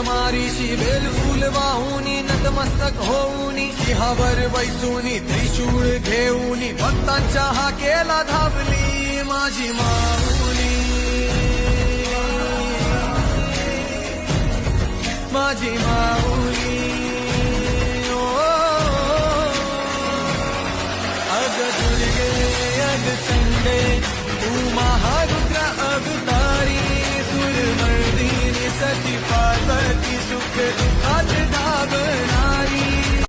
मारीशी bell फूल वाहुनी नतमस्तक होऊनी सिंहावर बैसूनी त्रिशूळ घेऊनी भक्तांच्या हाकेला धावली माझी माऊली माझी माऊली अग दुर्गे अग चंडे तू महा